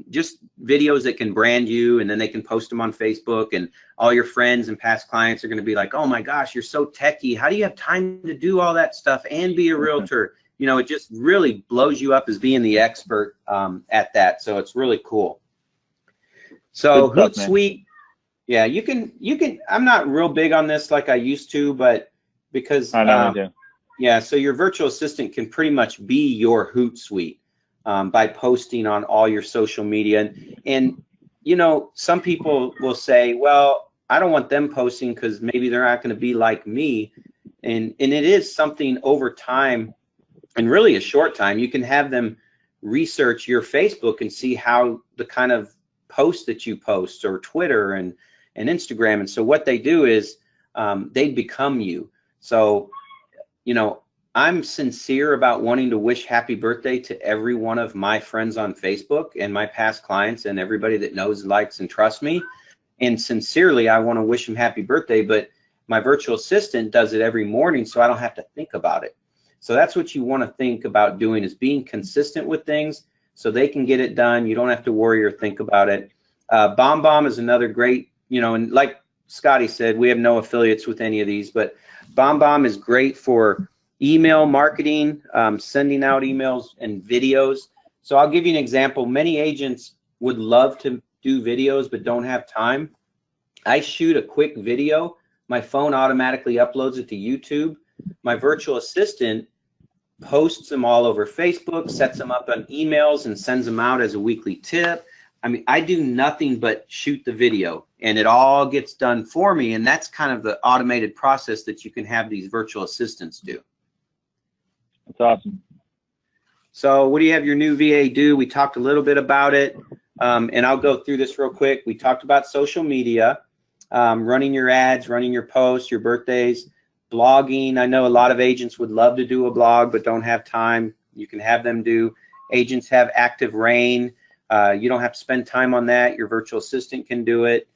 just videos that can brand you, and then they can post them on Facebook, and all your friends and past clients are going to be like, oh my gosh, you're so techie. How do you have time to do all that stuff and be a realtor? You know, it just really blows you up as being the expert at that. So it's really cool. So Hootsuite, yeah, you can, I'm not real big on this like I used to, but because, yeah, so your virtual assistant can pretty much be your Hootsuite by posting on all your social media. And, you know, some people will say, well, I don't want them posting because maybe they're not going to be like me. And it is something over time, and really a short time, you can have them research your Facebook and see how the kind of posts that you post, or Twitter and Instagram. And so what they do is they become you. So, you know, I'm sincere about wanting to wish happy birthday to every one of my friends on Facebook and my past clients and everybody that knows, likes, and trusts me. And sincerely, I want to wish them happy birthday, but my virtual assistant does it every morning so I don't have to think about it. So that's what you want to think about doing, is being consistent with things so they can get it done. You don't have to worry or think about it. BombBomb is another great, you know, and like Scotty said, we have no affiliates with any of these, but BombBomb is great for email marketing, sending out emails and videos. So I'll give you an example. Many agents would love to do videos but don't have time. I shoot a quick video. My phone automatically uploads it to YouTube. My virtual assistant posts them all over Facebook, sets them up on emails, and sends them out as a weekly tip. I mean, I do nothing but shoot the video, and it all gets done for me. And that's kind of the automated process that you can have these virtual assistants do. That's awesome. So what do you have your new VA do? We talked a little bit about it, and I'll go through this real quick. We talked about social media, running your ads, running your posts, your birthdays, blogging. I know a lot of agents would love to do a blog but don't have time. You can have them do. Agents have active rain. You don't have to spend time on that. Your virtual assistant can do it.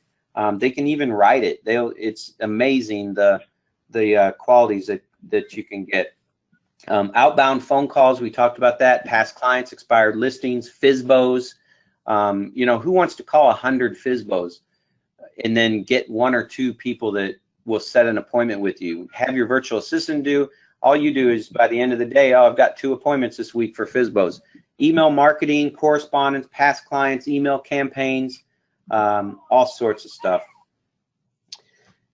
They can even write it. It's amazing the qualities that you can get. Outbound phone calls, we talked about that. Past clients, expired listings, FSBOs. You know, who wants to call 100 FSBOs and then get 1 or 2 people that will set an appointment with you? Have your virtual assistant do. All you do is, by the end of the day, oh, I've got 2 appointments this week for FSBOs. Email marketing, correspondence, past clients, email campaigns, all sorts of stuff.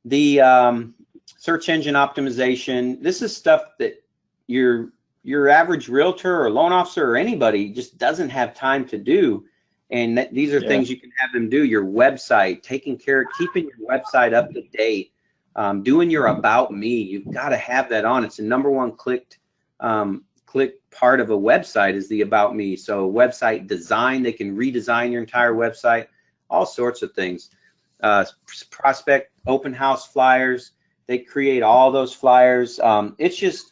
The search engine optimization, this is stuff that your average realtor or loan officer or anybody just doesn't have time to do. And these are things you can have them do. Your website, taking care, keeping your website up to date, doing your About Me. You've got to have that on. It's the #1 click part of a website is the About Me. So website design, they can redesign your entire website, all sorts of things. Prospect open house flyers, they create all those flyers. It's just,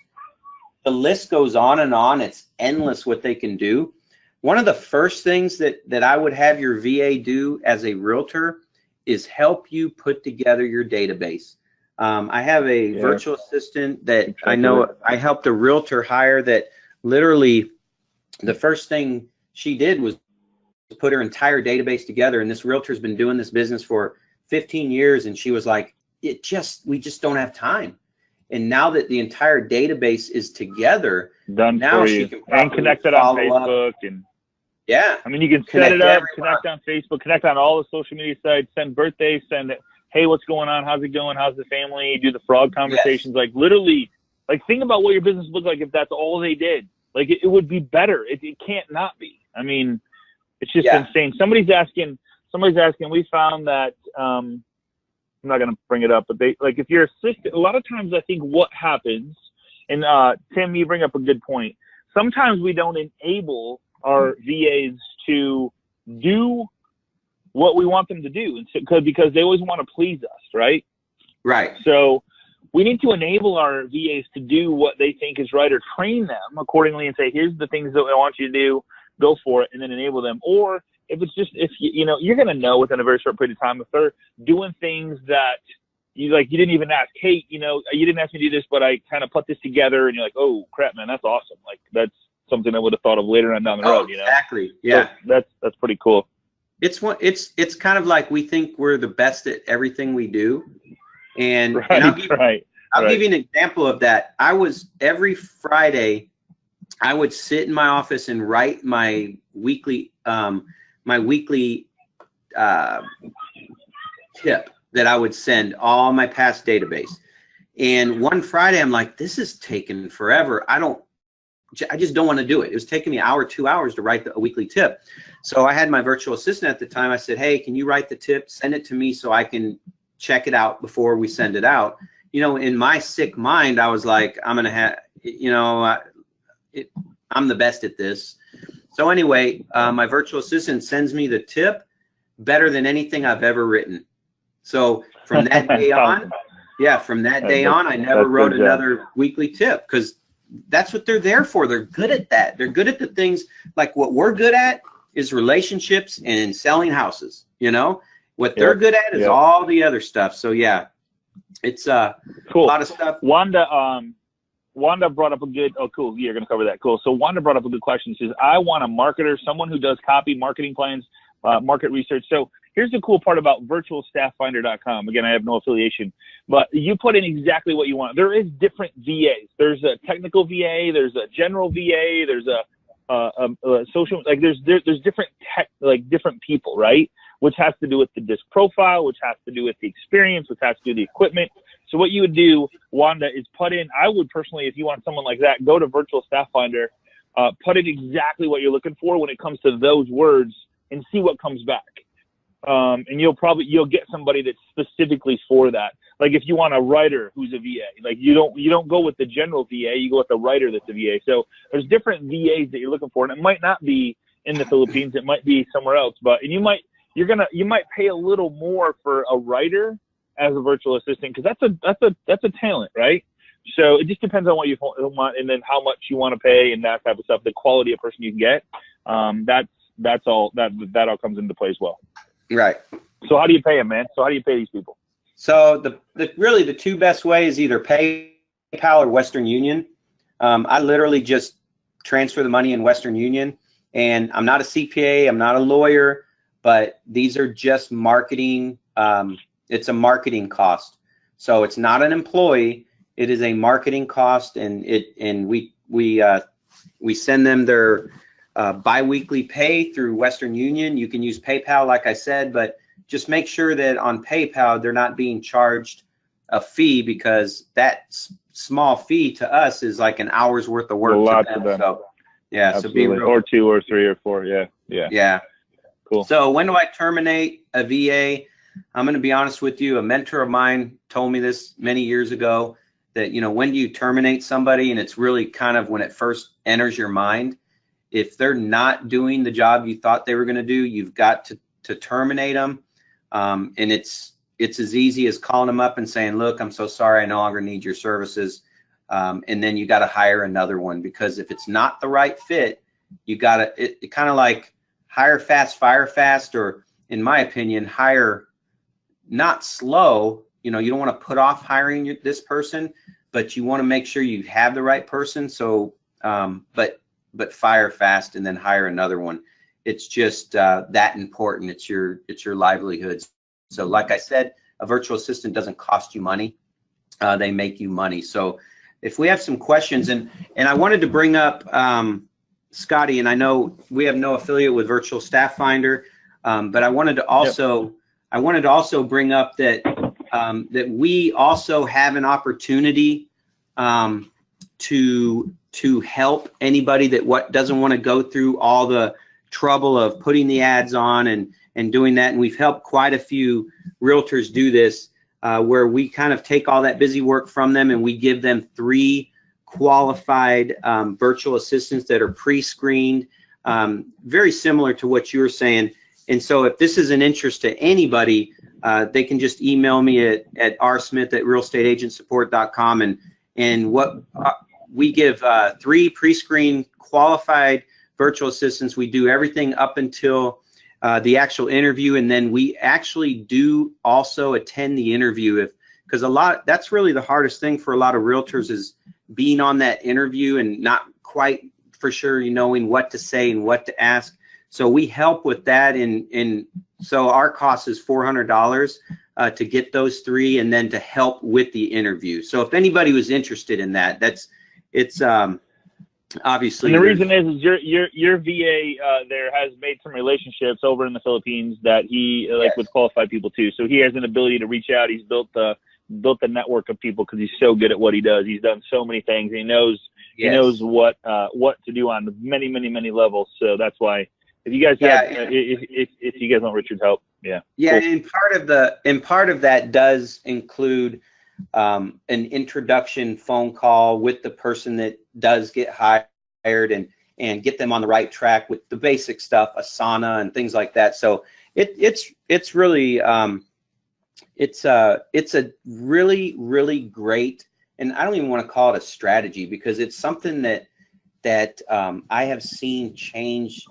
the list goes on and on. It's endless what they can do. One of the first things that I would have your VA do as a realtor is help you put together your database. I have a virtual assistant that I know I helped a realtor hire that literally the first thing she did was put her entire database together. And this realtor's been doing this business for 15 years. And she was like, we just don't have time. And now that the entire database is together, done now for she you. can And connect it on Facebook up. And I mean, you can set it up, connect on Facebook, connect on all the social media sites, send birthdays, send hey, what's going on? How's it going? How's the family? Do the frog conversations. Yes. Like literally, like think about what your business would look like if that's all they did. Like it would be better. It can't not be. I mean, it's just insane. Somebody's asking, we found that, I'm not going to bring it up, but they, like if you're assistant, a lot of times I think what happens, and Tim, you bring up a good point. Sometimes we don't enable our VAs to do what we want them to do, because they always want to please us, right? Right. So we need to enable our VAs to do what they think is right, or train them accordingly and say, here's the things that I want you to do, go for it, and then enable them. Or if it's just, if you know, you're going to know within a very short period of time if they're doing things that you didn't even ask, hey, you know, you didn't ask me to do this, but I kind of put this together, and you're like, oh crap, man, that's awesome. Like that's something I would have thought of later on down the road, you know? Exactly. Yeah. So that's pretty cool. It's kind of like we think we're the best at everything we do. And I'll give you an example of that. Every Friday, I would sit in my office and write my weekly tip that I would send all my past database. And one Friday, I'm like, this is taking forever. I just don't want to do it. It was taking me an hour, 2 hours to write a weekly tip. So I had my virtual assistant at the time. I said, hey, can you write the tip, send it to me so I can check it out before we send it out. You know, in my sick mind, I was like, I'm going to have, you know, I'm the best at this. So anyway, my virtual assistant sends me the tip better than anything I've ever written. So from that day on, I never wrote another weekly tip, because that's what they're there for. They're good at that. They're good at the things like what we're good at is relationships and selling houses. You know, what they're good at is all the other stuff. So yeah, it's cool. A lot of stuff. Wanda brought up a good, oh, cool. You're going to cover that. Cool. So Wanda brought up a good question. She says, I want a marketer, someone who does copy, marketing plans, market research. So here's the cool part about virtualstafffinder.com. Again, I have no affiliation, but you put in exactly what you want. There is different VAs. There's a technical VA. There's a general VA. There's a social, like there's different tech, like different people, right? Which has to do with the disc profile, which has to do with the experience, which has to do with the equipment. So what you would do, Wanda, is put in, I would personally, if you want someone like that, go to Virtual Staff Finder, put in exactly what you're looking for when it comes to those words and see what comes back. And you'll get somebody that's specifically for that. Like if you want a writer who's a VA, like you don't go with the general VA, you go with the writer that's a VA. So there's different VAs that you're looking for, and it might not be in the Philippines, it might be somewhere else, but you might pay a little more for a writer as a virtual assistant, because that's a talent, right? So it just depends on what you want, and then how much you want to pay and that type of stuff. The quality of person you can get, that all comes into play as well. Right. So how do you pay them, man? So how do you pay these people? So really the two best ways, either PayPal or Western Union. I literally just transfer the money in Western Union, and I'm not a CPA, I'm not a lawyer, but these are just marketing. It's a marketing cost. So it's not an employee, it is a marketing cost, and we send them their bi-weekly pay through Western Union. You can use PayPal, like I said, but just make sure that on PayPal they're not being charged a fee, because that small fee to us is like an hour's worth of work. A lot to them. So yeah, absolutely. So be real. Or 2 or 3 or 4. Yeah. Cool. So when do I terminate a VA? I'm going to be honest with you. A mentor of mine told me this many years ago, that, you know, when do you terminate somebody? And it's really kind of when it first enters your mind. If they're not doing the job you thought they were going to do, you've got to terminate them. And it's as easy as calling them up and saying, look, I'm so sorry, I no longer need your services. And then you got to hire another one, because if it's not the right fit, you got to, it kind of like hire fast, fire fast, or in my opinion, hire not slow. You know, you don't want to put off hiring this person, but you want to make sure you have the right person. So, but fire fast and then hire another one. It's just that important. It's your livelihood. So like I said, a virtual assistant doesn't cost you money. They make you money. So if we have some questions, and I wanted to bring up Scotty, and I know we have no affiliate with Virtual Staff Finder, but I wanted to also bring up that that we also have an opportunity to help anybody that doesn't want to go through all the trouble of putting the ads on and doing that. And we've helped quite a few realtors do this, where we kind of take all that busy work from them and we give them 3 qualified virtual assistants that are pre-screened, very similar to what you were saying. And so if this is an interest to anybody, they can just email me at rsmith@realestateagentsupport.com, and what we give 3 pre-screened qualified virtual assistants. We do everything up until the actual interview, and then we actually do also attend the interview, because that's really the hardest thing for a lot of realtors, is being on that interview and not quite for sure knowing what to say and what to ask. So we help with that, and so our cost is $400 to get those 3, and then to help with the interview. So if anybody was interested in that, it's obviously. And the reason is your VA there has made some relationships over in the Philippines that he with qualified people too. So he has an ability to reach out. He's built the network of people because he's so good at what he does. He's done so many things. He knows what to do on many levels. So that's why. If you guys if you guys want Richard's help, cool. And part of that does include an introduction phone call with the person that does get hired, and get them on the right track with the basic stuff, Asana and things like that. So it's really it's a really great, and I don't even want to call it a strategy, because it's something that I have seen change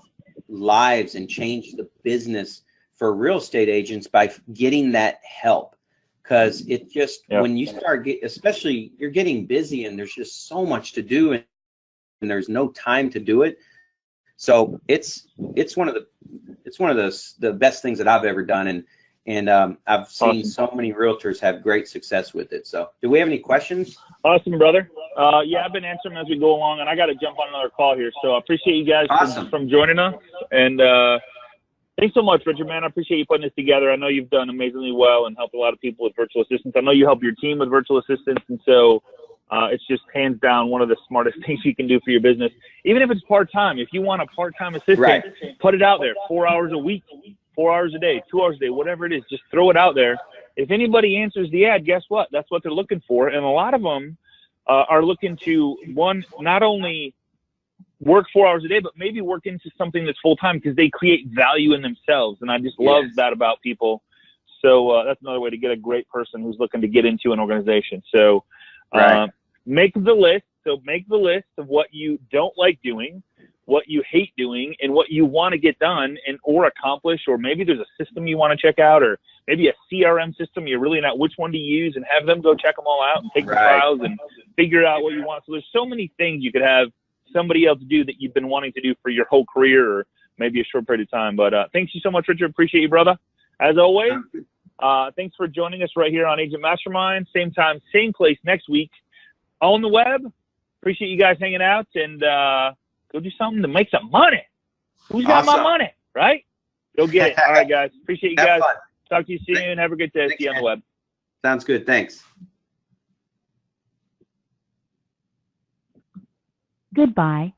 lives and change the business for real estate agents by getting that help. Because it just, when you start especially you're getting busy and there's just so much to do, and there's no time to do it. So it's one of the best things that I've ever done, and I've seen so many realtors have great success with it. So do we have any questions? Awesome, brother. I've been answering as we go along, and I got to jump on another call here. So I appreciate you guys from joining us, and thanks so much, Richard, man. I appreciate you putting this together. I know you've done amazingly well and helped a lot of people with virtual assistants. I know you help your team with virtual assistants, and so it's just hands down one of the smartest things you can do for your business. Even if it's part-time, if you want a part-time assistant, put it out there, 4 hours a week, 4 hours a day, 2 hours a day, whatever it is, just throw it out there. If anybody answers the ad, guess what? That's what they're looking for. And a lot of them are looking to, not only work 4 hours a day, but maybe work into something that's full-time, because they create value in themselves. And I just love that about people. So that's another way to get a great person who's looking to get into an organization. So make the list. So make the list of what you don't like doing, what you hate doing, and what you want to get done or accomplish. Or maybe there's a system you want to check out, or maybe a CRM system you're really not which one to use, and have them go check them all out and take the files and figure out what you want. So there's so many things you could have somebody else do that you've been wanting to do for your whole career, or maybe a short period of time. But thanks you so much, Richard. Appreciate you, brother. As always, thanks for joining us right here on Agent Mastermind. Same time, same place next week on the web. Appreciate you guys hanging out, and go do something to make some money. Who's got my money, right? Go get it. All right, guys. Appreciate you guys. Fun. Talk to you soon. Have a good day. See you on the web. Sounds good. Thanks. Goodbye.